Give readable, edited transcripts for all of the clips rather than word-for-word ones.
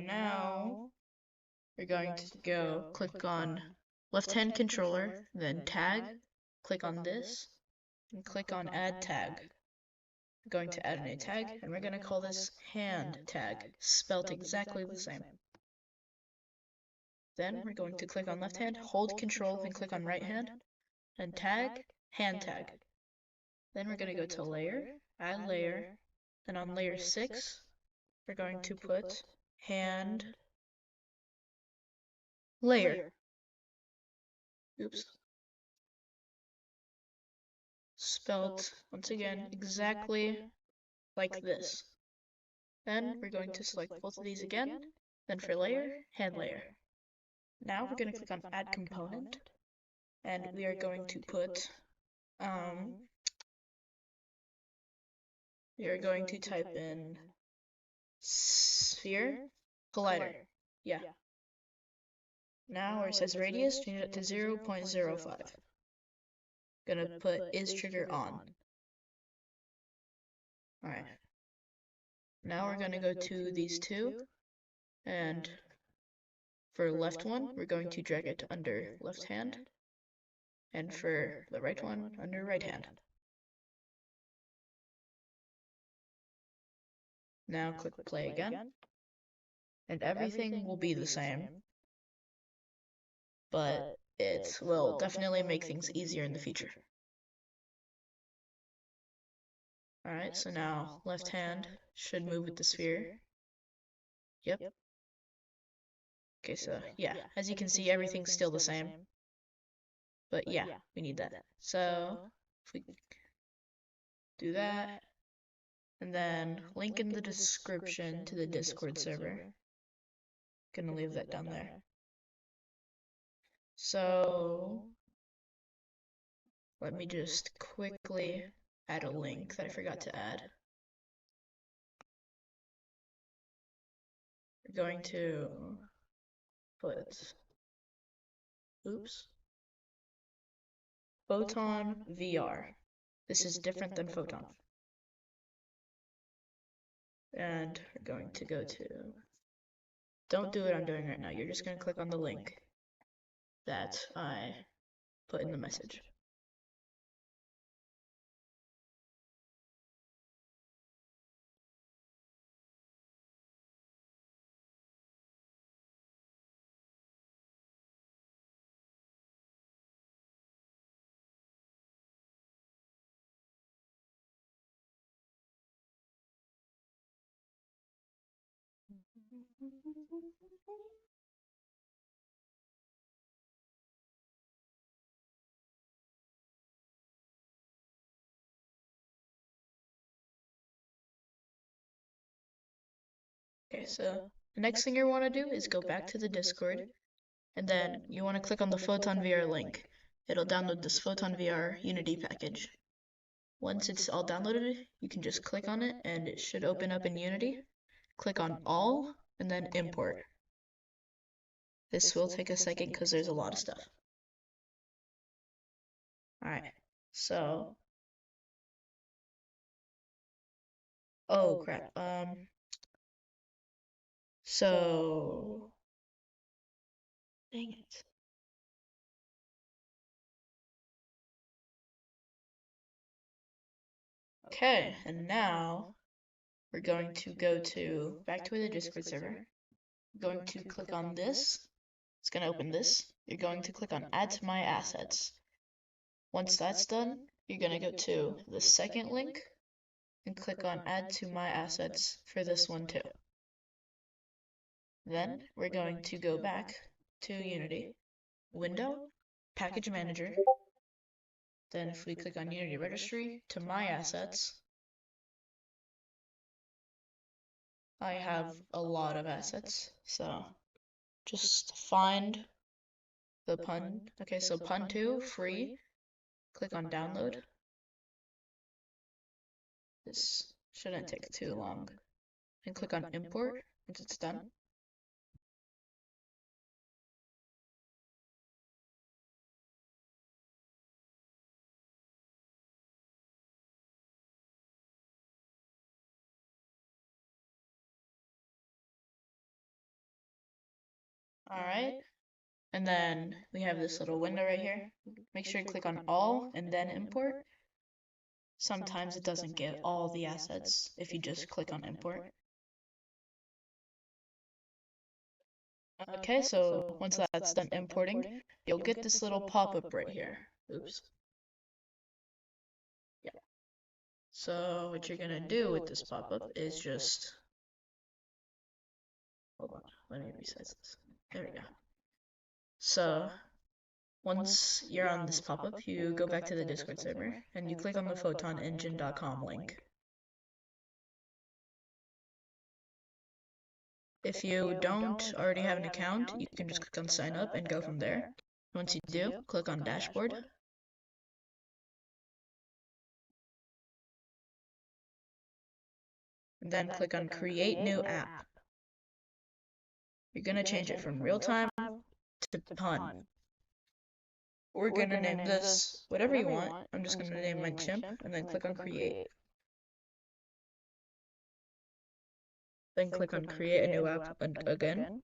now we're going to go click on left-hand controller, then tag, click on this, and click on add tag. We're going to add a new tag, and we're going to call this hand tag, spelt exactly the same. Then we're going to click on left hand, hold control, and click on right hand, and tag, hand tag. Then we're going to go to layer, add layer, and on layer 6, we're going to put hand layer. Oops. Spelled, once again, exactly like this. Then we're going to select both of these again, then for layer, hand layer. Now we're going to click on add component, and we are going to put, we are going to type in sphere collider. Yeah. Now where it says radius, change it to 0.05. Gonna put is trigger on. Alright. Now we're gonna go to these two, and for left one, we're going to drag it under left hand, and for the right one, under right hand. Now click play again, and everything will be the same, but it will definitely make things easier in the future. Alright, so now left hand should move with the sphere. Yep. Okay, so yeah, as you can see, everything's still the same. But yeah, we need that. So if we do that, and then link in the description to the Discord server. Gonna leave that down there. So let me just quickly add a link that I forgot to add. We're going to put, oops, Photon VR. This is different than Photon. And we're going to go to, don't do what I'm doing right now, you're just going to click on the link that I put in the message. Okay, so the next thing you want to do is go back to the Discord, and then you want to click on the Photon VR link. It'll download this Photon VR Unity package. Once it's all downloaded, you can just click on it, and it should open up in Unity. Click on All, and then Import. This will take a second because there's a lot of stuff. Alright, so... Oh crap, so... Dang it. Okay, and now we're going to go to back to the Discord server. We're going to click on this. It's going to open this. You're going to click on Add to My Assets. Once that's done, you're going to go to the second link and click on Add to My Assets for this one too. Then we're going to go back to Unity, Window, Package Manager. Then if we click on Unity Registry to My Assets, I have a lot of assets, so just find the pun. Okay, so pun 2, free. Click on download. This shouldn't take too long. And click on import once it's done. Alright. And then we have this little window right here. Make sure you click on all and then import. Sometimes it doesn't get all the assets if you just click on import. Okay, so once that's done importing, you'll get this little pop-up right here. Oops. Yeah. So what you're gonna do with this pop-up is just, hold on, let me resize this. There we go. So once you're on this pop-up, you go back to the Discord server and you click on the photonengine.com link. If you don't already have an account, you can just click on sign up and go from there. Once you do, click on dashboard. And then click on create new app. You're gonna change it from real time to pun. We're gonna name this whatever you want. I'm just gonna name my chimp and then click on create. Then click on create a new app again.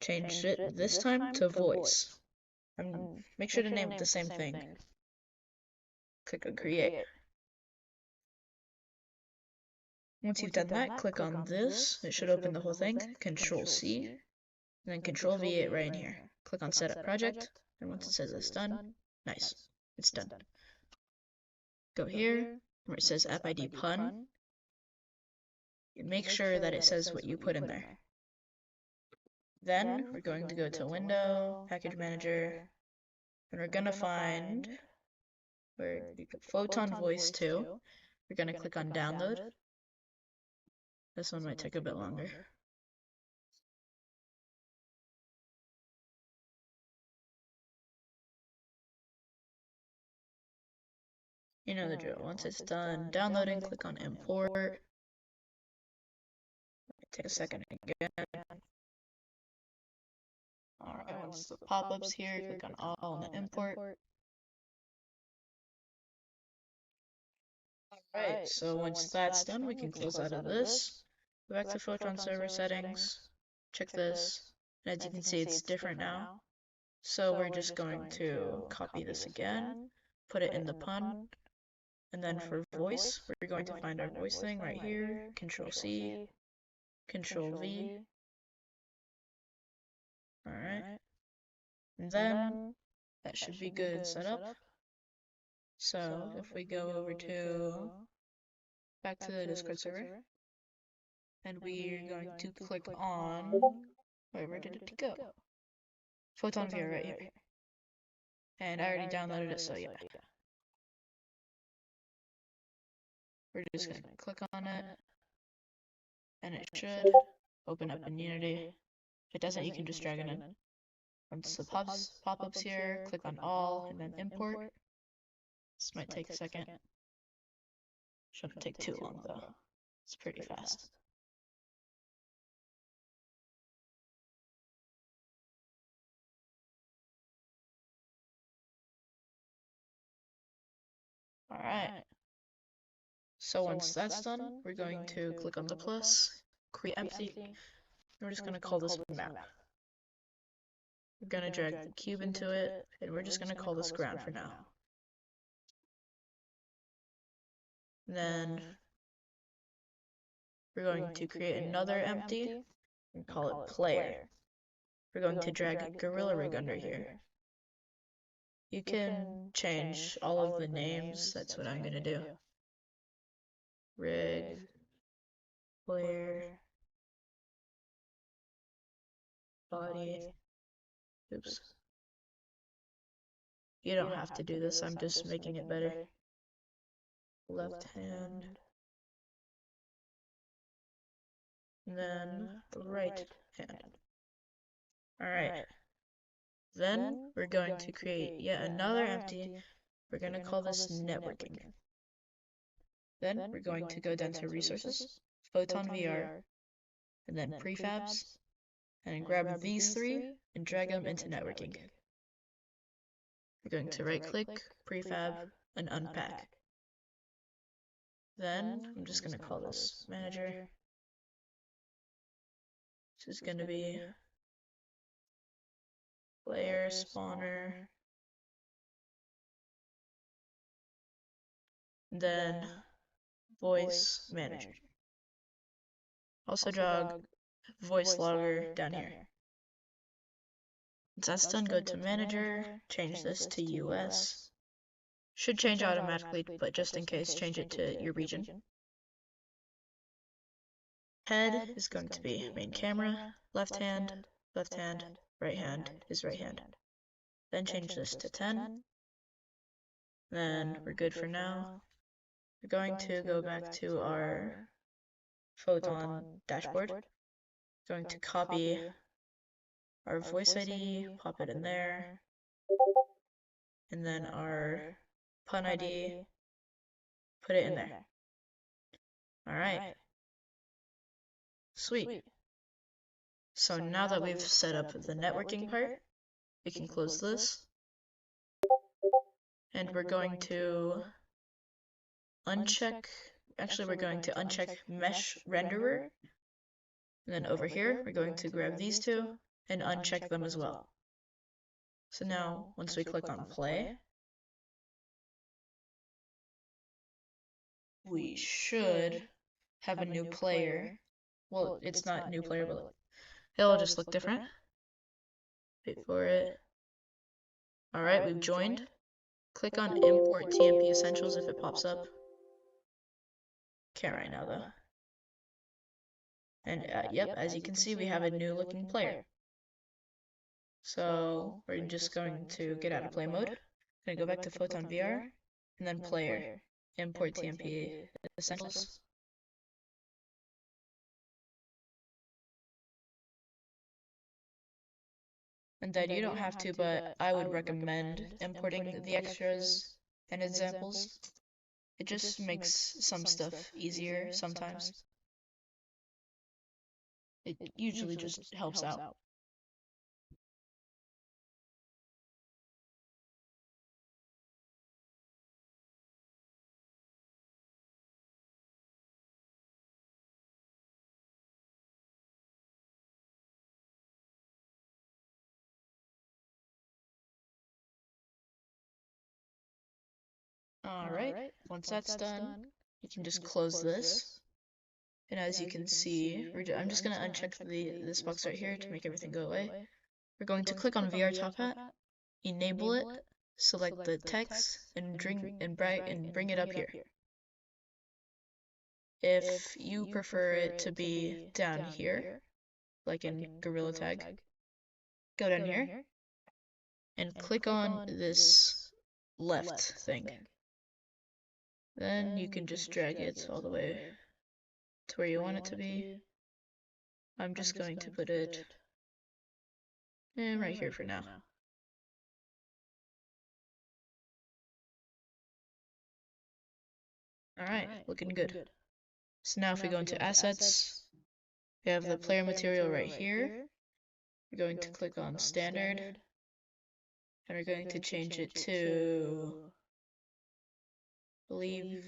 Change it this time to voice. Make sure to name it the same thing. Click on create. Once you've done that, click on this. It should open the whole thing. Control C. And then Control V it right in here. Click on Setup Project. And once it says it's done, nice. It's done. Go here where it says App ID Pun. Make sure that it says what you put in there. Then we're going to go to Window, Package Manager, and we're going to find where you can Photon Voice 2. We're going to click on Download. This one might take a bit longer. You know the drill. Once it's done downloading, click on Import. Take a second again. Alright, once the pop-up's here, click on all and import. Alright, so once that's done, we can close out of this. Go back to Photon server settings, check this, and as you can see it's different now. So we're just going to copy this again, put it in the pun, and then for voice, we're going to find our voice thing right here, Control C, Control V. Alright. And then that should be good set up. So if we go over to back to the Discord server, and we're going to click on where did it go? Photon VR right here. And I already downloaded it, so yeah. We're just gonna click on it, and it should open up in Unity. If it doesn't, you can just drag it in. Once the pop-ups here, click on all and then import. This might take a second. Shouldn't take too long though. It's pretty fast. Alright. So once that's done, we're going to click on the plus, create empty, and we're just going to call this map. We're going to drag the cube into it, and we're just going to call this ground for now. Then we're going to create another empty and call it player. We're going to drag Gorilla Rig under here. You can change all of the names, that's what I'm going to do. Rig, player, body. Oops. You don't have to do this, I'm just making it better. Left hand. And then right hand. Alright. Then we're going to create yet another empty. We're going to call this networking. Then we're going to go down to resources, Photon VR, and then prefabs, and grab these three and drag them into networking. We're going to right click, prefab, and unpack. Then I'm just going to call this manager. This is going to be player spawner, then voice manager. Also draw voice logger down here. Once that's done, go to manager, change this to US. Should change automatically, but just in case, change it to your region. Head is going to be main camera, left hand, right hand is right hand. Then change this to 10. Then we're good for now. We're going to go back to our Photon dashboard. Going to copy our voice ID, pop it in there, and then our pun ID, put it in there. Alright. Sweet. So now that we've set up the networking part, we can close this. And we're going to uncheck, actually we're going to uncheck mesh renderer. And then over here, we're going to grab these two and uncheck them as well. So now, once we click on play, we should have a new player. Well, it's not new player, but it'll just look different. Wait for it. Alright, we've joined. Click on Import TMP Essentials if it pops up. Can't right now though. And yep, as you can see, we have a new looking player. So we're just going to get out of play mode. Gonna go back to Photon VR, and then player. Import TMP Essentials. And then you don't have to, but I would recommend importing the extras and examples. It just makes some stuff easier sometimes. It usually just helps out. Alright, once that's done, you can just close this. And as you can see, I'm just going to uncheck this box right here to make everything go away. We're going to click on VR Top Hat, enable it, select the text, and bring it up here. If you prefer it to be down here, like in Gorilla Tag, go down here and click on this left thing. Then you can just drag it all the way to where you want it to be. I'm just going to put it right here for now. Alright, looking good. So now if we go into assets, we have the player material right here. We're going to click on standard, and we're going to change it to, I believe,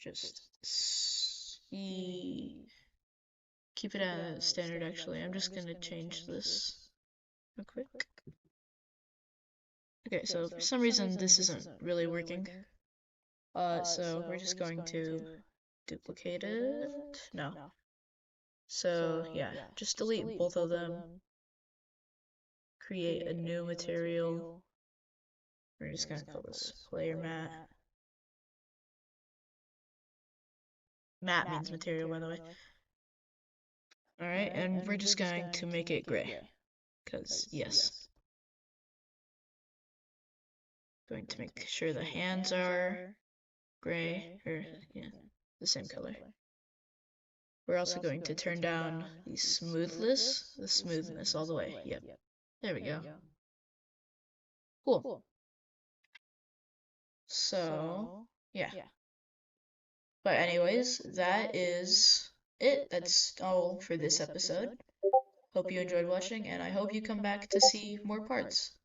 just keep it at standard actually. I'm just going to change this real quick. Okay, so for some reason this isn't really working. So we're just going to duplicate it. No. So yeah, just delete both of them. Create a new material. We're just gonna call this player mat. Mat means material, by the way. Alright, and we're just going to make it gray. Because, yes. Going to make sure the hands are gray, or, yeah, the same color. We're also going to turn down the smoothness all the way. Yep. There we go. Cool. So, yeah. But anyways, that is it. That's all for this episode. Hope you enjoyed watching, and I hope you come back to see more parts.